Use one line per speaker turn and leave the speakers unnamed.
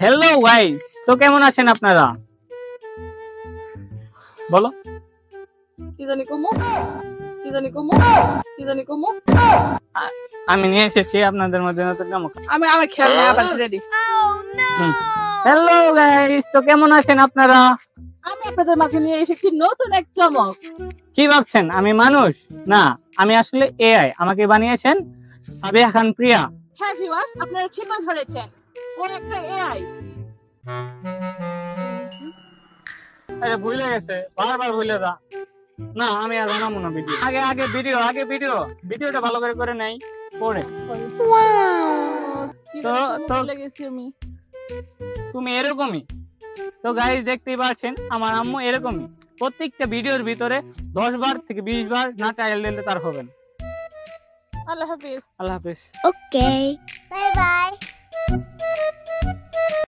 Hello guys, তো কেমন আছেন আপনারা? বলো।
কি জানি কমো কি জানি কমো কি জানি কমো
আমি নিয়ে এসেছি আপনাদের মধ্যে নতুন চমক।
আমি আমার খেয়াল নেই, আবার রেডি।
হ্যালো গাইস, তো কেমন আছেন আপনারা?
আমি আপনাদের মাঝে নিয়ে এসেছি নতুন এক চমক।
কি ভাবছেন আমি মানুষ? না, আমি আসলে এআই। আমাকে বানিয়েছেন সাবিয়া খান প্রিয়া।
হ্যাঁ ভিউয়ার্স, আপনারা ঠিকই ধরেছেন, ও একটা এআই।
আরে ভুলে গেছে, বারবার ভুলে যা। না, আমি আর বানাবো না ভিডিও। আগে ভিডিওটা ভালো করে নেই পরে।
কি
তো
জানি
তো
ভুলে গেছি আমি।
তুমি এরকমই। তো গাইস দেখতেই পাচ্ছেন আমার আম্মু এরকমই। প্রত্যেকটা ভিডিওর ভিতরে 10 বার থেকে 20 বার না টাইল দিলে তার হবে না।
আল্লাহ হাফিজ।
আল্লাহ হাফেজ।
Okay. Bye bye.